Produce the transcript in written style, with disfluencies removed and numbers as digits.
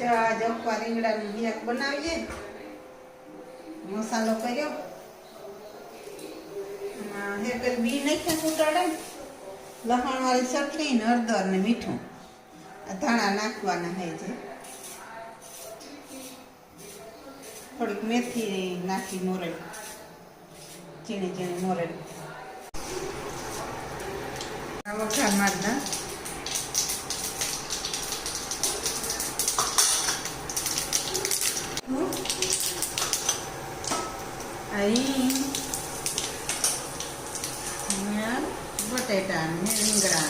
આજ અખવા રીંગણાનું શાક બનાવીએ. મસાલો કર્યો. હે પેલી બી નાખ્યા કૂટાડે, લસણવાળી ચટણી ને હળદર ને મીઠું. આ ધાણા નાખવાના હે છે. થોડીક મેથી નાખી મોરેલ, ઝીણી ઝીણી મોરેલ. વઘાર મારતા બટેટા ને રીંગણા